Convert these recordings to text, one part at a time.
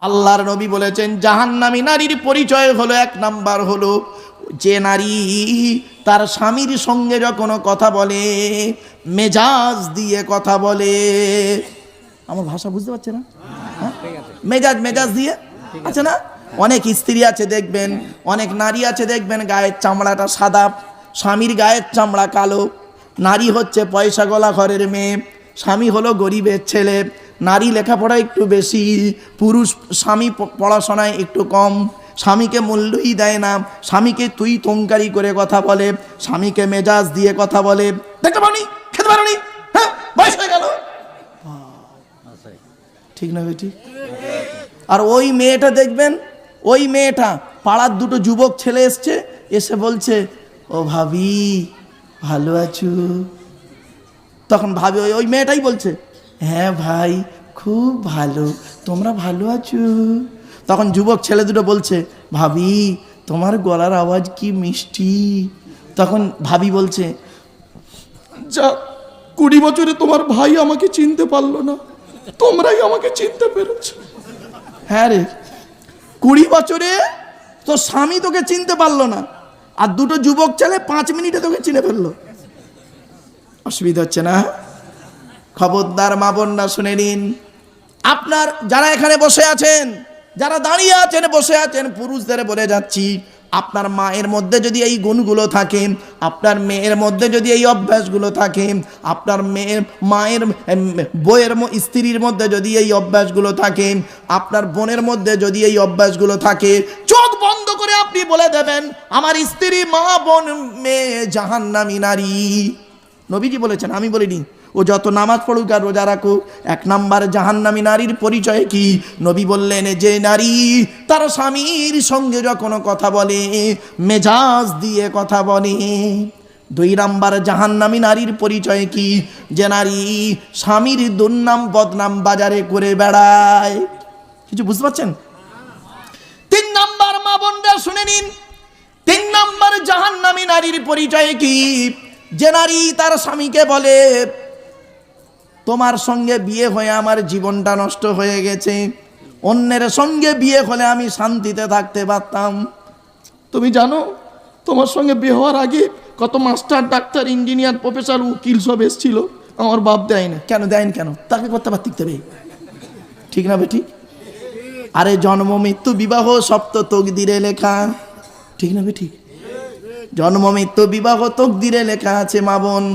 আল্লাহর নবী বলেছেন জাহান্নামী নারীর পরিচয় হলো, এক নাম্বার হলো যে নারী তার স্বামীর সঙ্গে যখন কথা বলে মেজাজ দিয়ে কথা বলে। আমার ভাষা বুঝতে পারছে না? মেজাজ দিয়ে আছে না? অনেক স্ত্রী আছে দেখবেন, অনেক নারী আছে দেখবেন গায়ের চামড়াটা সাদা, স্বামীর গায়ের চামড়া কালো। নারী হচ্ছে পয়সা গলা ঘরের মেয়ে, স্বামী হলো গরিবের ছেলে। নারী লেখাপড়া একটু বেশি, পুরুষ স্বামী পড়াশোনায় একটু কম। স্বামীকে মূল্যই দেয় না, স্বামীকে তুই তঙ্কারি করে কথা বলে, স্বামীকে মেজাজ দিয়ে কথা বলে। দেখতে পারনি, খেতে পারনি, হ্যাঁ বয়স হয়ে গেল, ঠিক না বেটি? আর ওই মেয়েটা দেখবেন, ওই মেয়েটা পাড়ার দুটো যুবক ছেলে এসছে, এসে বলছে ও ভাবি ভালো আছো? তখন ভাবি ওই মেয়েটাই বলছে হ্যাঁ ভাই খুব ভালো, তোমরা ভালো আছো? তখন যুবক ছেলে দুটো বলছে ভাবি তোমার গলার আওয়াজ কি মিষ্টি। তখন ভাবি বলছে যা 20 বছরে তোমার ভাই আমাকে চিনতে পারলো না, তোমরাই আমাকে চিনতে পেরেছো। হ্যাঁ রে, 20 বছরে তোর স্বামী তোকে চিনতে পারলো না, আর দুটো যুবক ছেলে 5 মিনিটে তোকে চিনে ফেললো। অসুবিধা হচ্ছে না? খবরদার মা বোনরা শুনে নিন, আপনার যারা এখানে বসে আছেন, যারা দাঁড়িয়ে আছেন, বসে আছেন, পুরুষদের বলে যাচ্ছি, আপনার মায়ের মধ্যে যদি এই গুণগুলো থাকে, আপনার মেয়ের মধ্যে যদি এই অভ্যাসগুলো থাকে, আপনার মায়ের বইয়ের স্ত্রীর মধ্যে যদি এই অভ্যাসগুলো থাকে, আপনার বোনের মধ্যে যদি এই অভ্যাসগুলো থাকে, চোখ বন্ধ করে আপনি বলে দেবেন আমার স্ত্রী, মা, বোন, মেয়ে জাহান্নামী নারী। নবীজি বলেছেন, আমি বলিনি। ও যত নামাজ পড়ুক আর রোজা রাখুক, 1 নাম্বার জাহান্নামী নারীর পরিচয় কি? নবী বললেন যে নারী তার স্বামীর সঙ্গে যখন কথা বলে মেজাজ দিয়ে কথা বলে। 2 নাম্বার জাহান্নামী নারীর পরিচয় কি? যে নারী স্বামীর দুর্নাম বদনাম বাজারে করে বেড়ায়। কিছু বুঝতে পারছেন? 3 নাম্বার মা বোনরা শুনে নিন, 3 নাম্বার জাহান্নামী নারীর পরিচয় কি? যে নারী তার স্বামীকে বলে তোমার সঙ্গে বিয়ে হয়ে আমার জীবনটা নষ্ট হয়ে গেছে, অন্যের সঙ্গে বিয়ে হলে আমি শান্তিতে থাকতে পারতাম। তুমি জানো তোমার সঙ্গে বিয়ে হওয়ার আগে কত মাস্টার, ডাক্তার, ইঞ্জিনিয়ার, প্রফেসর, উকিল সব এসেছিল, আমার বাপ দেয়নি। কেন দেয়নি? কেন? তাকে করতে পারতে হবে, ঠিক না বেটি? আরে জন্ম মৃত্যু বিবাহ সব তো তকদিরে লেখা, ঠিক না বেটি? জন্ম মৃত্যু বিবাহ তকদিরে লেখা আছে মা বোন,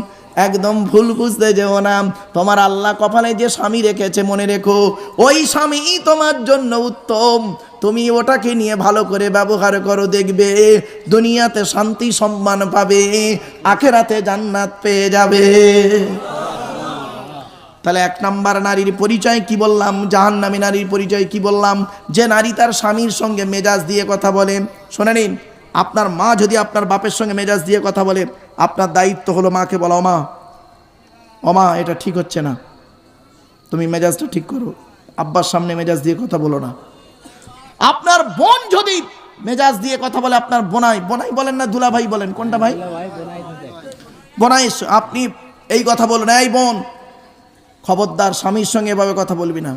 একদম ভুল বুঝতে যেও না। তোমার আল্লাহ কপালে যে স্বামী রেখেছে মনে রেখো ওই স্বামী তোমার জন্য উত্তম। তুমি ওটাকে নিয়ে ভালো করে ব্যবহার করো, দেখবে দুনিয়াতে শান্তি সম্মান পাবে, আখেরাতে জান্নাত পেয়ে যাবে। তাহলে 1 নাম্বার নারীর পরিচয় কি বললাম? জাহান্নামী নারীর পরিচয় কি বললাম? যে নারী তার স্বামীর সঙ্গে মেজাজ দিয়ে কথা বলে। শুনে নিন, আপনার মা যদি আপনার বাপের সঙ্গে মেজাজ দিয়ে কথা বলে, আপনার দায়িত্ব হলো মাকে বলা ও মা এটা ঠিক হচ্ছে না, তুমি মেজাজটা ঠিক করো, আব্বার সামনে মেজাজ দিয়ে কথা বলো না। আপনার বোন যদি মেজাজ দিয়ে কথা বলে, আপনার বোনাই বলেন না দুলা ভাই বলেন, কোনটা ভাই? বোনাই, আপনি এই কথা বলুন, এই বোন খবরদার স্বামীর সঙ্গে এভাবে কথা বলবি না।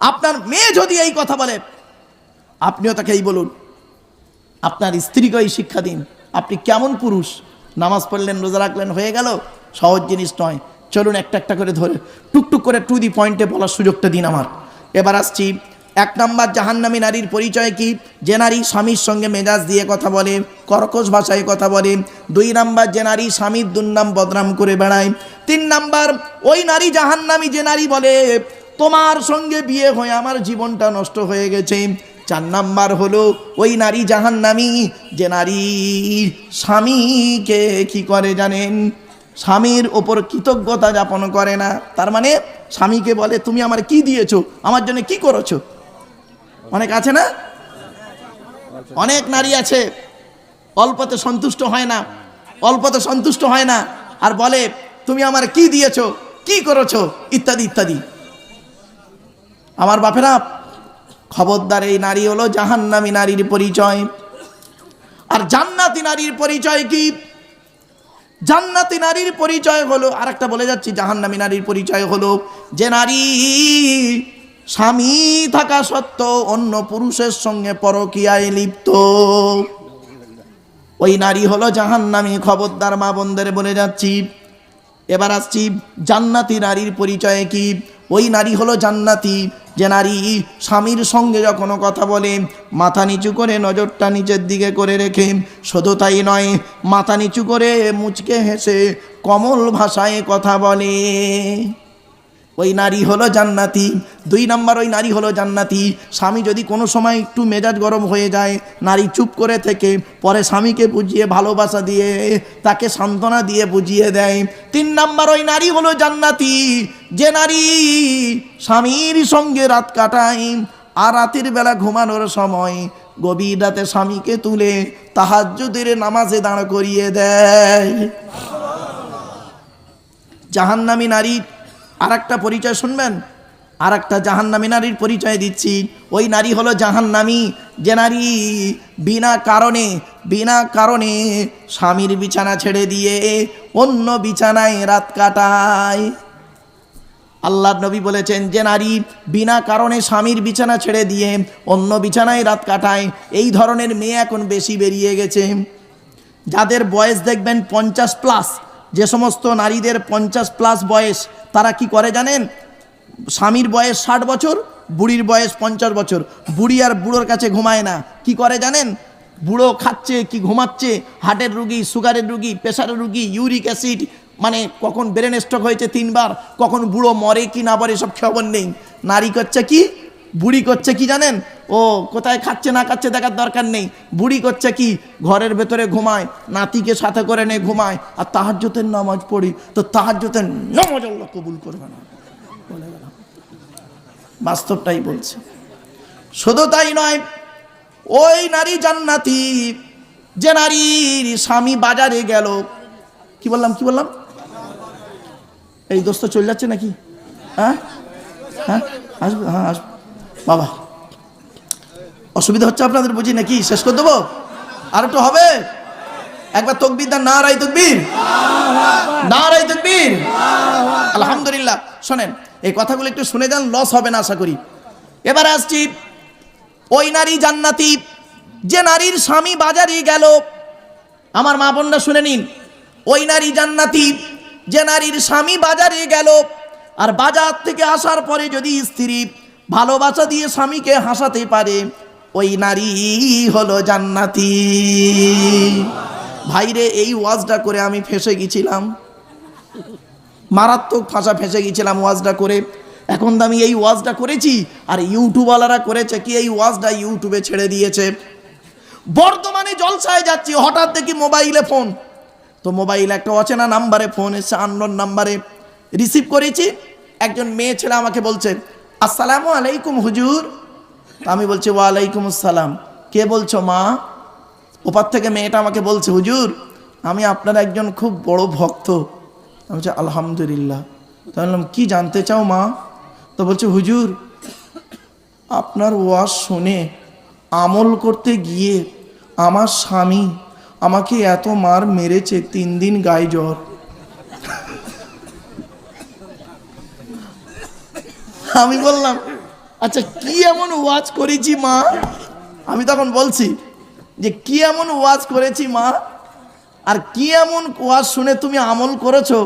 আপনার মেয়ে যদি এই কথা বলে, আপনিও তাকে এই বলুন। আপনার স্ত্রীকে এই শিক্ষা দিন। আপনি কেমন পুরুষ? নামাজ পড়লেন, রোজা রাখলেন, হয়ে গেল? সহজ জিনিস নয়। চলুন একটা একটা করে ধরে টুকটুক করে টু দি পয়েন্টে বলার সুযোগটা দিন আমার। এবার আসছি 1 নাম্বার জাহান্নামী নারীর পরিচয় কি? যে নারী স্বামীর সঙ্গে মেজাজ দিয়ে কথা বলে, কর্কশ ভাষায় কথা বলে। 2 নাম্বার যে নারী স্বামীর দুর্নাম বদনাম করে বেড়ায়। 3 নাম্বার ওই নারী জাহান্নামী যে নারী বলে তোমার সঙ্গে বিয়ে হয়ে আমার জীবনটা নষ্ট হয়ে গেছে। 4 নাম্বার হলো ওই নারী জাহান্নামী যে নারী স্বামীকে কি করে জানেন? স্বামীর ওপর কৃতজ্ঞতা যাপন করে না। তার মানে স্বামীকে বলে তুমি আমার কি দিয়েছো, আমার জন্য কি করেছো। অনেক আছে না, অনেক নারী আছে অল্পতে সন্তুষ্ট হয় না, অল্পতে সন্তুষ্ট হয় না, আর বলে তুমি আমার কি দিয়েছো, কি করেছো, ইত্যাদি ইত্যাদি। আমার বাপেরা খবরদার, এই নারী হলো জাহান্নামী নারীর পরিচয়। আর জান্নাতি নারীর পরিচয় কি? জান্নাতি নারীর পরিচয় হলো, আরেকটা বলে যাচ্ছি, জাহান্নামী নারীর পরিচয় হলো যে নারী স্বামী থাকা সত্ত্বেও অন্য পুরুষের সঙ্গে পরকীয়ায় লিপ্ত, ওই নারী হলো জাহান্নামী। খবরদার মা বোনদের বলে যাচ্ছি। এবার আসছি জান্নাতি নারীর পরিচয়ে কি। ওই নারী হলো জান্নাতি যে নারী স্বামীর সঙ্গে যখন কথা বলে মাথা নিচু করে নজরটা নিচের দিকে করে রেখে, শুধু তাই নয়, মাথা নিচু করে মুচকে হেসে কোমল ভাষায় কথা বলে, ওই নারী হলো জান্নাতি। 2 নম্বর, ওই নারী হলো জান্নাতি। স্বামী যদি কোনো সময় একটু মেজাজ গরম হয়ে যায়, নারী চুপ করে থেকে পরে স্বামীকে বুঝিয়ে ভালোবাসা দিয়ে তাকে সান্ত্বনা দিয়ে বুঝিয়ে দেয়। 3 নম্বর, ওই নারী হলো জান্নাতি যে নারী স্বামীর সঙ্গে রাত কাটায় আর রাতের বেলা ঘুমানোর সময় গভীর রাতে স্বামীকে তুলে তাহাজ্জুদের নামাজে দাঁড় করিয়ে দেয়। জাহান্নামী নারী আর একটা পরিচয় শুনবেন, আর একটা জাহান্নামী নারীর পরিচয় দিচ্ছি। ওই নারী হলো জাহান্নামী যে নারী বিনা কারণে স্বামীর বিছানা ছেড়ে দিয়ে অন্য বিছানায় রাত কাটায়। আল্লাহর নবী বলেছেন যে নারী বিনা কারণে স্বামীর বিছানা ছেড়ে দিয়ে অন্য বিছানায় রাত কাটায়, এই ধরনের মেয়ে এখন বেশি বেরিয়ে গেছে। যাদের বয়স দেখবেন 50+, যে সমস্ত নারীদের 50+ বয়স, তারা কি করে জানেন? স্বামীর বয়স 60 বছর, বুড়ির বয়স 50 বছর। বুড়ি আর বুড়োর কাছে ঘুমায় না। কি করে জানেন? বুড়ো খাচ্ছে কি ঘুমাচ্ছে, হার্টের রুগী, সুগারের রুগী, প্রেশারের রুগী, ইউরিক অ্যাসিড, মানে কখন ব্রেন স্ট্রোক হয়েছে 3 বার, কখন বুড়ো মরে কি না মরে সব খবর নেই। নারী করছে কি, বুড়ি করছে কি জানেন? ও কোথায় খাচ্ছে না খাচ্ছে দেখার দরকার নেই। বুড়ি করছে কি, ঘরের ভেতরে ঘুমায়, নাতিকে সাথে করে নিয়ে ঘুমায়, আর তাহাজ্জুদের নামাজ পড়ি, তো তাহাজ্জুদের নামাজ আল্লাহ কবুল করবে না। বলে গেলাম, বাস্তবটাই বলছে। শুধু তাই নয়, ওই নারী জান্নাতি যে নারীর স্বামী বাজারে গেল, কি বললাম এই দোস্ত চলে যাচ্ছে নাকি? হ্যাঁ হ্যাঁ আসবে, হ্যাঁ আসবে বাবা। অসুবিধা হচ্ছে আপনাদের বুঝি নাকি? শেষ করে দেবো? আর একটু হবে? একবার তাকবীর দেন, নারায়ে তাকবীর, নারায়ে তাকবীর, আলহামদুলিল্লাহ। শোনেন, এই কথাগুলো একটু শুনে যান, লস হবে না আশা করি। এবার আসছি, ওই নারী জান্নাতি যে নারীর স্বামী বাজারে গেল। আমার মা বোনরা শুনে নিন, ওই নারী জান্নাতি যে নারীর স্বামী বাজারে গেল, আর বাজার থেকে আসার পরে যদি স্ত্রী ভালোবাসা দিয়ে স্বামীকে হাসাতে পারে, ওই নারী হলো জান্নাতি। ভাইরে, এই ওয়াজটা করে আমি ফেঁসে গেছিলাম, মারাত্মক ফাঁসা ফেঁসে গেছিলাম ওয়াজটা করে। এখন তো আমি এই ওয়াজটা করেছি, আর ইউটিউবওয়ালারা করেছে কি, এই ওয়াজটা ইউটিউবে ছেড়ে দিয়েছে। বর্তমানে জলসায় যাচ্ছি, হঠাৎ দেখি মোবাইলে ফোন, তো মোবাইলে একটা অচেনা নাম্বারে ফোন এসছে, আননোন নাম্বারে। রিসিভ করেছি, একজন মেয়ে ছেলে আমাকে বলছে, আসসালামু আলাইকুম হুজুর। আমি বলছি ওয়ালাইকুম আসসালাম। কে বলছো মা? ওপার থেকে মেয়েটা আমাকে বলছে, হুজুর আমি আপনার একজন খুব বড় ভক্ত। আমি বলছি আলহামদুলিল্লাহ। তো বললাম, কি জানতে চাও মা? তো বলছে, হুজুর আপনার ওয়াজ শুনে আমল করতে গিয়ে আমার স্বামী আমাকে এত মার মেরেছে, 3 দিন গায়ে জ্বর। আমি বললাম, আচ্ছা কি এমন ওয়াজ করেছি মা? আমি তখন বলছি যে কি এমন ওয়াজ করেছি মা, আর কি এমন ওয়াজ শুনে তুমি আমল করেছো,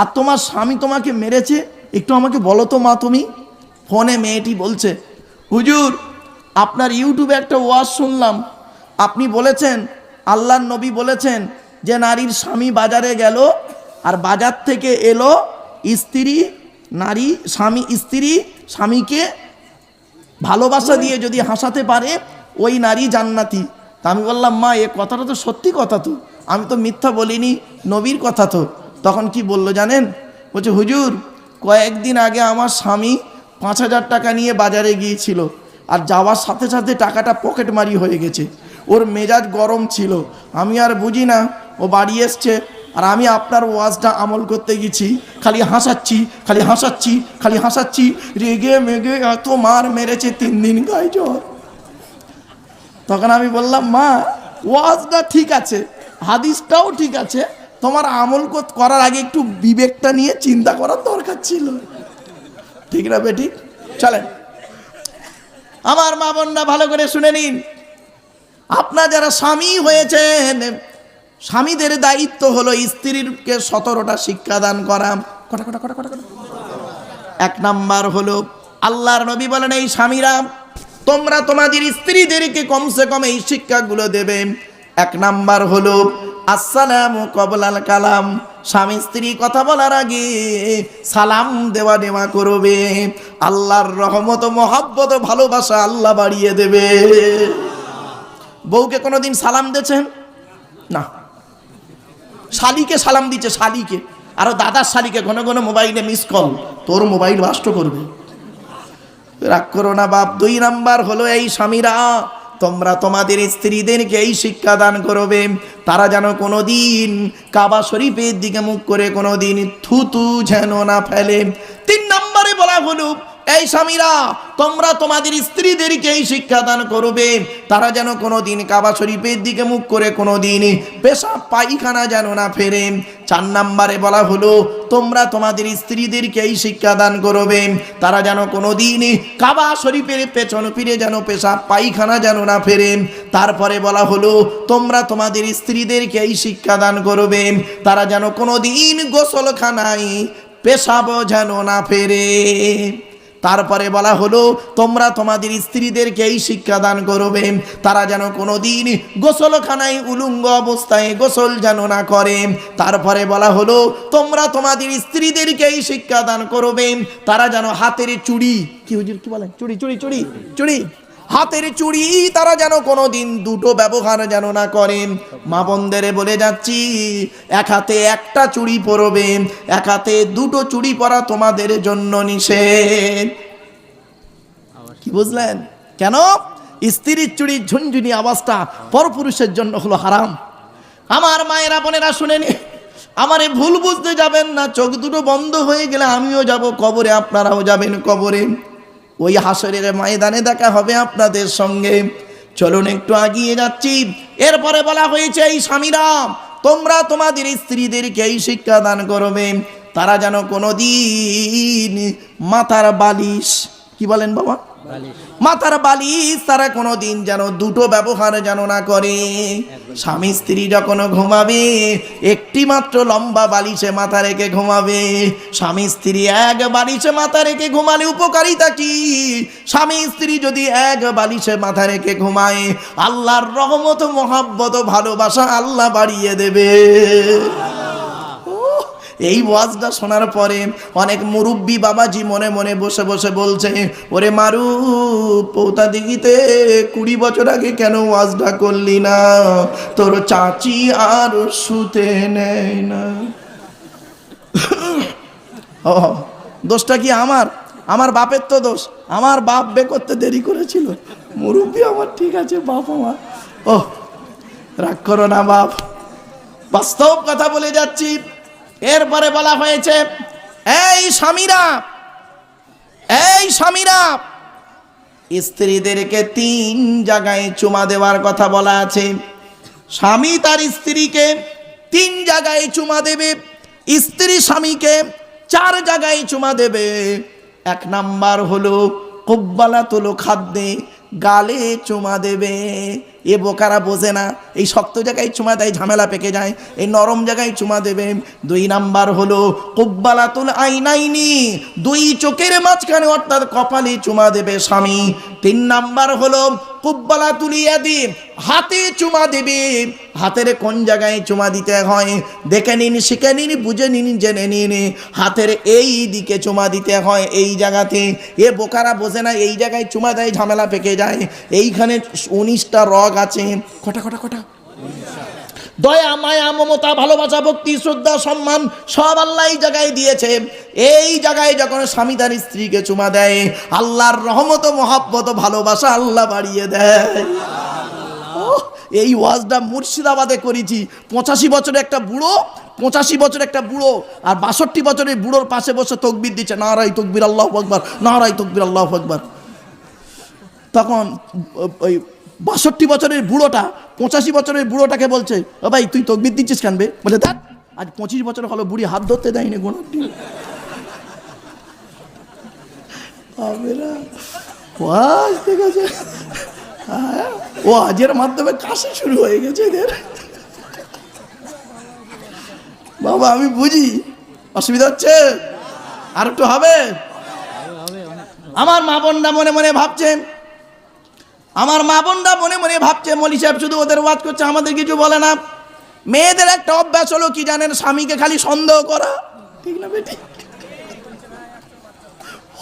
আর তোমার স্বামী তোমাকে মেরেছে, একটু আমাকে বলো তো মা তুমি। ফোনে মেয়েটি বলছে, হুজুর আপনার ইউটিউবে একটা ওয়াজ শুনলাম, আপনি বলেছেন, আল্লাহর নবী বলেছেন যে নারীর স্বামী বাজারে গেল, আর বাজার থেকে এলো স্ত্রী, নারী স্ত্রী স্বামীকে ভালোবাসা দিয়ে যদি হাসাতে পারে, ওই নারী জান্নাতি। তা আমি বললাম, মা এ কথাটা তো সত্যি কথা, তো আমি তো মিথ্যা বলিনি, নবীর কথা তো। তখন কি বললো জানেন? বলছে, হুজুর কয়েকদিন আগে আমার স্বামী 5,000 টাকা নিয়ে বাজারে গিয়েছিল, আর যাওয়ার সাথে সাথে টাকাটা পকেটমারি হয়ে গেছে। ওর মেজাজ গরম ছিল, আমি আর বুঝি না, ও বাড়ি এসছে, আর আমি আপনার ওয়াজটা আমল করতে গেছি, খালি হাসাচ্ছি, রেগে মেগে এত মার মেরেছে, 3 দিন গায়ে জ্বর। তখন আমি বললাম, মা ওয়াজটা ঠিক আছে, হাদিসটাও ঠিক আছে, তোমার আমল করার আগে একটু বিবেকটা নিয়ে চিন্তা করার দরকার ছিল, ঠিক না বেটি? চলেন আমার মা বোনরা ভালো করে শুনে নিন, আপনার যারা স্বামী হয়েছেন, স্বামীদের দায়িত্ব হলো স্ত্রীকে 17টা শিক্ষা দান করা। কটা কটা কটা কটা কটা। 1 নাম্বার হলো, আল্লাহর নবী বলেন, এই স্বামীরা তোমরা তোমাদের স্ত্রীদেরকে কমসে কম এই শিক্ষাগুলো দেবে। 1 নাম্বার হলো আসসালামু কবলাল কালাম, স্বামী স্ত্রী কথা বলার আগে সালাম দেওয়া নেওয়া করবে। আল্লাহর রহমত, মহব্বত, ভালোবাসা আল্লাহ বাড়িয়ে দেবে। বউকে কোনোদিন সালাম দিয়েছেন না? শালিকে সালাম দিচ্ছে, শালিকে, আরো দাদার শালিকে ঘন ঘন মোবাইলে মিস কল, তোর মোবাইল নষ্ট করবে। রাগ করো না বাপ। 2 নাম্বার হলো, এই স্বামীরা তোমরা তোমাদের স্ত্রীদেরকে এই শিক্ষা দান করবে, তারা যেন কোনোদিন কাবা শরীফের দিকে মুখ করে কোনোদিন থুতু যেন না ফেলে। 3 নম্বরে বলা হলো, এই স্বামীরা তোমরা তোমাদের স্ত্রীদেরকে এই শিক্ষা দান করবে, তারা যেন কোনোদিন কাবা শরীফের দিকে মুখ করে কোনোদিন পেশাব পায়খানা যেন না ফেরে। 4 নম্বরে বলা হলো, তোমরা তোমাদের স্ত্রীদেরকে এই শিক্ষা দান করবে, তারা যেন কোনোদিন কাবা শরীফের পেছন ফিরে যেন পেশাব পায়খানা যেন না ফেরে। তারপরে বলা হলো, তোমরা তোমাদের স্ত্রীদেরকে এই শিক্ষা দান করবে, তারা যেন কোনোদিন গোসলখানায় পেশাব যেন না ফেরে। তারপরে বলা হলো, তোমরা তোমাদের স্ত্রীদেরকে এই শিক্ষা দান করবে, তারা যেন কোনোদিন গোসলখানায় উলঙ্গ অবস্থায় গোসল যেন না করে। তারপরে বলা হলো, তোমরা তোমাদের স্ত্রীদেরকে এই শিক্ষা দান করবে, তারা যেন হাতের চুড়ি, কি হুজুর কি বলেন, চুড়ি চুড়ি চুড়ি চুড়ি, হাতের চুড়ি তারা যেন কোনোদিন দুটো ব্যবহার যেন না করেন। মা বোনদের বলে যাচ্ছি, 1 হাতে 1টা চুড়ি পরবে, 1 হাতে 2টো চুড়ি পরা তোমাদের জন্য নিষেধ। কি বুঝলেন? কেন? স্ত্রীর চুড়ির ঝুনঝুনি আওয়াজটা পরপুরুষের জন্য হলো হারাম। আমার মায়েরা বোনেরা শুনে নি, আমারে ভুল বুঝতে যাবেন না। চোখ দুটো বন্ধ হয়ে গেলে আমিও যাব কবরে, আপনারাও যাবেন কবরে। ওই হাসরের ময়দানে দেখা হবে আপনাদের সঙ্গে। চলুন একটু এগিয়ে যাচ্ছি। এরপরে বলা হয়েছে, এই স্বামীরা তোমরা তোমাদের স্ত্রীদেরকে এই শিক্ষা দান করবে, তারা যেন কোনোদিন মাথার বালিশ, কি বলেন বাবা, মাথার বালিশ তারা কোনোদিন যেন 2টো ব্যবহার যেন না করে। স্বামী স্ত্রী যখন ঘুমাবে, একটি মাত্র লম্বা বালিশে মাথা রেখে ঘুমাবে। স্বামী স্ত্রী 1 বালিশে মাথা রেখে ঘুমালে উপকারিতা কি? স্বামী স্ত্রী যদি 1 বালিশে মাথা রেখে ঘুমায়, আল্লাহর রহমত, মহব্বত, ভালোবাসা আল্লাহ বাড়িয়ে দেবে। এই ওয়াজটা শোনার পরে অনেক মুরব্বী বাবাজি মনে মনে বসে বসে বলছে, ওরে মারু পৌতা দিঘিতে 20 বছর আগে কেন ওয়াজটা করলি না? তোর চাচি আর শুতে নেয় না। ও দোষটা কি আমার? আমার বাপের তো দোষ। আমার বাপ বে করতে দেরি করেছিল। মুরব্বী আমার ঠিক আছে, বাপ আমার। ও রাগ করো না বাপ, বাস্তব কথা বলে যাচ্ছি। এরপরে বলা হয়েছে, এই স্বামীরা স্ত্রীদেরকে 3 জায়গায় চুমা দেওয়ার কথা বলা আছে। স্বামী তার স্ত্রীকে 3 জায়গায় চুমা দেবে, স্ত্রী স্বামীকে 4 জায়গায় চুমা দেবে। 1 নাম্বার হলো কুব্বালাতুল খাদ্দে, গালে চুমা দেবে। এ বোকারা বোঝে না, এই শক্ত জায়গায় চুমা দেয় ঝামেলা পেকে যায়, এই নরম জায়গায় চুমা দেবে। 2 নাম্বার হলো কুব্বালাতুল আইনাইনি, 2 চোখের মাঝখানে অর্থাৎ কপালে চুমা দেবে স্বামী। 3 নাম্বার হলো কুব্বালাতুল ইয়াদি, হাতে চুমা দেবে। হাতের কোন জায়গায় চুমা দিতে হয় দেখে নিন, শিখে নিন, বুঝে নিন, জেনে নিন। হাতের এই দিকে চুমা দিতে হয়, এই জায়গাতে। এ বোকারা বোঝে না, এই জায়গায় চুমা দেয় ঝামেলা পেকে যায়। এইখানে 19টা রগ আছে। কটা কটা কটা? দয়া, মায়া, মমতা, ভালোবাসা, ভক্তি, শ্রদ্ধা, সম্মান সব আল্লাহ এই জায়গায় দিয়েছে। এই জায়গায় যখন স্বামী তার স্ত্রীকে চুমা দেয়, আল্লাহর রহমত, মহব্বত, ভালোবাসা আল্লাহ বাড়িয়ে দেয়। এই ওয়াজটা মুর্শিদাবাদে করেছি। 85 বছরের একটা বুড়ো, 85 বছরের একটা বুড়ো আর 62 বছরের বুড়োর পাশে বসে তকবির দিচ্ছে, নারাই তকবির আল্লাহু আকবার, নারাই তকবির আল্লাহু আকবার। তখন ওই 62 বছরের বুড়োটা 85 বছরের বুড়োটাকে বলছে, ও ভাই তুই তকবির দিচ্ছিস কেন বে? বলে দেখ আজ 25 বছর হলো বুড়ি হাত ধরতে দেয়নি গোনাটি। ওয়াজ দেখেছে, ওয়াজের মাধ্যমে কাশি শুরু হয়ে গেছে এদের। বাবা আমি বুঝি, অসুবিধা হচ্ছে, আর একটু হবে। আমার মা বোনরা মনে মনে ভাবছে, আমার মা বোনরা মনে মনে ভাবছে মৌলী সাহেব শুধু ওদের ওয়াজ করছে, আমাদের কিছু বলে না। মেয়েদের একটা অভ্যাস হলো কি জানেন, স্বামীকে খালি সন্দেহ করা, ঠিক না বেটি?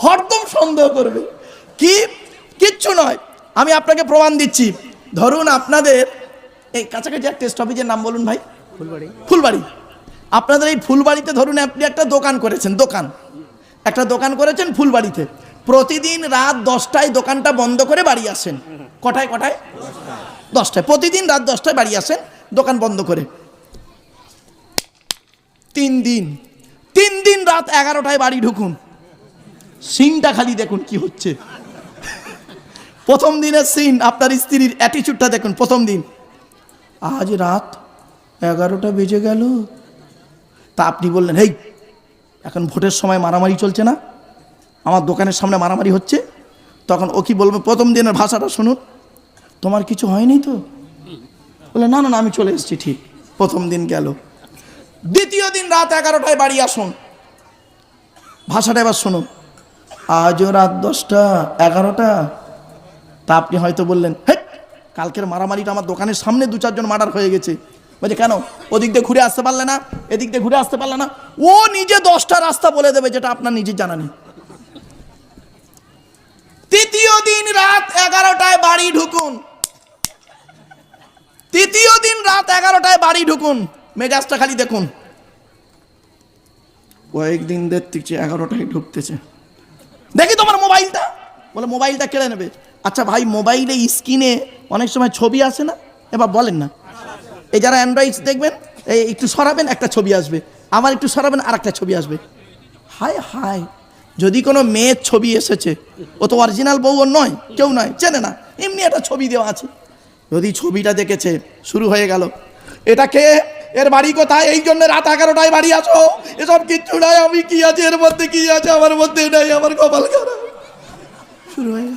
হরদম সন্দেহ করবে। কিচ্ছু নয়, আমি আপনাকে প্রমাণ দিচ্ছি। ধরুন আপনাদের এই কাছাকাছি এক টেস্ট অফিসের নাম বলুন ভাই। ফুলবাড়ি। আপনাদের এই ফুলবাড়িতে ধরুন আপনি একটা দোকান করেছেন, একটা দোকান করেছেন ফুলবাড়িতে। প্রতিদিন রাত 10টায় দোকানটা বন্ধ করে বাড়ি আসেন। কটায়? 10টায়। প্রতিদিন রাত 10টায় বাড়ি আসেন দোকান বন্ধ করে। 3 দিন রাত 11টায় বাড়ি ঢুকুন। সিনটা খালি দেখুন কি হচ্ছে। প্রথম দিনের সিন, আপনার স্ত্রীর অ্যাটিচিউডটা দেখুন। প্রথম দিন, আজ রাত 11টা বেজে গেল। তা আপনি বললেন, হেই এখন ভোটের সময় মারামারি চলছে না, আমার দোকানের সামনে মারামারি হচ্ছে। তখন ও কি বলবে? প্রথম দিনের ভাষাটা শুনুন, তোমার কিছু হয়নি তো? বলে না না আমি চলে এসেছি। ঠিক, প্রথম দিন গেল। দ্বিতীয় দিন রাত 11টায় বাড়ি আসুন, ভাষাটা এবার শুনুন, আজও রাত 10টা 11টা। তা আপনি হয়তো বললেন, হে কালকের মারামারিটা আমার দোকানের সামনে 2-4 জন মার্ডার হয়ে গেছে। বলছে কেন? ওদিক দিয়ে ঘুরে আসতে পারলে না, এদিক দিয়ে ঘুরে আসতে পারলে না। ও নিজে 10টা রাস্তা বলে দেবে যেটা আপনার নিজের জানা নেই। তৃতীয় দিন রাত 11টায় বাড়ি ঢুকুন, তৃতীয় দিন রাত 11টায় বাড়ি ঢুকুন, মেজাজটা খালি দেখুন। কয়েকদিন দেখছি 11টায় ঢুকতেছে। দেখি তোমার মোবাইলটা। বলে মোবাইলটা কেড়ে নেবে। আচ্ছা ভাই, মোবাইলে স্ক্রিনে অনেক সময় ছবি আসে না? এবার বলেন না, এই যারা অ্যান্ড্রয়েড দেখবেন, এই একটু সরাবেন একটা ছবি আসবে, আবার একটু সরাবেন আর একটা ছবি আসবে। হায় হায়, যদি কোনো মেয়ের ছবি এসেছে, ও তো অরিজিনাল বউ ওর নয়, কেউ নয়, চেনে না, এমনি একটা ছবি দেওয়া আছে। যদি ছবিটা দেখেছে, শুরু হয়ে গেল, এটা কে, এর বাড়ি কোথায়, এই জন্য রাত 11টায় বাড়ি আসো, এসব কিচ্ছু নাই, আমি কি আছে এর মধ্যে, কি আছে আমার মধ্যে, নাই আমার কপাল খারাপ। শুরু হয়ে গেল।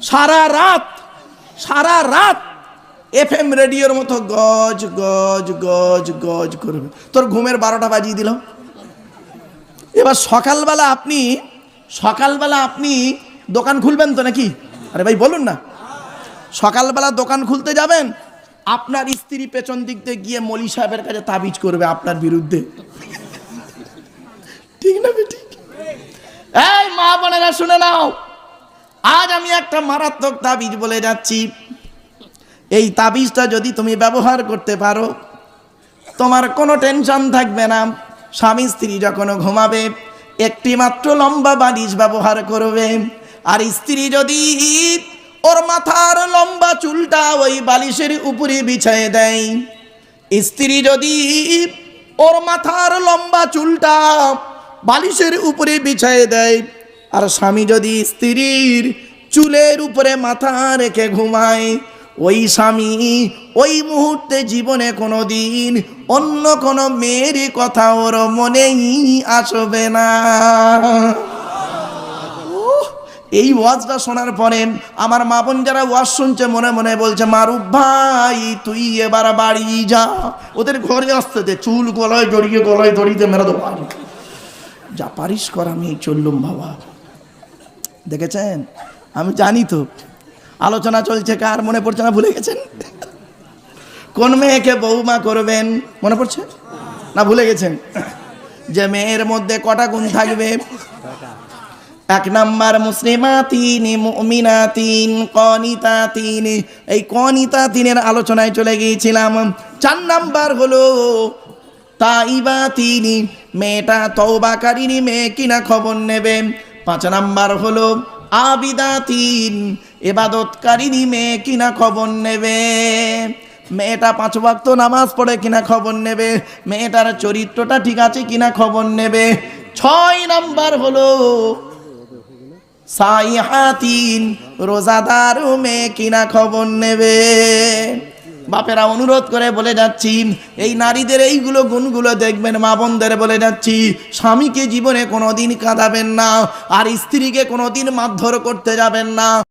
সারা রাত FM রেডিওর মতো গজ গজ গজ গজ করবে। তোর ঘুমের 12টা বাজিয়ে দিল। এবার সকালবেলা আপনি দোকান খুলবেন তো নাকি? আরে ভাই বলুন না, সকালবেলা দোকান খুলতে যাবেন, আপনার স্ত্রী পেছন দিক দিয়ে গিয়ে মৌলী সাহেবের কাছে তাবিজ করবে আপনার বিরুদ্ধে, ঠিক না বেটি? এই মা বোনেরা শুনে নাও, আজ আমি একটা মারাত্মক তাবিজ বলে যাচ্ছি। এই তাবিজটা যদি তুমি ব্যবহার করতে পারো, তোমার কোনো টেনশন থাকবে না। স্বামী স্ত্রী যখন ঘুমাবে, একটি মাত্র লম্বা বালিশ ব্যবহার করবে। আর স্ত্রী যদি ওর মাথার লম্বা চুলটা ওই বালিশের উপরে বিছিয়ে দেয়, স্ত্রী যদি ওর মাথার লম্বা চুলটা বালিশের উপরে বিছিয়ে দেয়, আর স্বামী যদি স্ত্রীর চুলের উপরে মাথা রেখে ঘুমায়, ওই স্বামী ওই মুহূর্তে জীবনে কোনো দিন অন্য কোনো মেয়ের কথা ওর মনেই আসবে না। এই ওয়াজটা শোনার পরে আমার মা বোন যারা ওয়াজ শুনছে মনে মনে বলছে, মারুফ ভাই তুই এবার বাড়ি যা, ওদের ঘরে আসতে দে, চুল গলায় দড়িতে মেরে দেবো, যা পারিস কর, আমি চললুম বাবা। দেখেছেন, আমি জানি তো আলোচনা চলছে, কার মনে পড়ছে না ভুলে গেছেন? কোন মেয়েকে বৌমা করবেন মনে পড়ছে না ভুলে গেছেন? যে মেয়ের মধ্যে কটা গুণ থাকবে? 1 নাম্বার মুসলিমাতিন, মুমিনাতিন, কনিতাতিন। এই কনিতাতিনের আলোচনায় চলে গিয়েছিলাম। 4 নাম্বার হলো তাইবাতিন, মেয়েটা তওবাকারিনী মেয়ে কিনা খবর নেবে। 5 নাম্বার হলো আবিদাতিন, ইবাদতকারিনী মেয়ে কিনা খবর নেবে। মেয়েটা 5 ওয়াক্ত নামাজ পড়ে কিনা খবর নেবে, মেয়েটার চরিত্রটা ঠিক আছে কিনা খবর নেবে। 6 নাম্বার হলো সাইহাতিন, রোজাদার মেয়ে কিনা খবর নেবে। বাপেরা অনুরোধ করে বলে যাচ্ছি, এই নারীদের এইগুলো গুণগুলো দেখবেন। মা বোনদের বলে যাচ্ছি, স্বামীকে জীবনে কোনোদিন কাঁদাবেন না, আর স্ত্রীকে কোনোদিন মারধর করতে যাবেন না।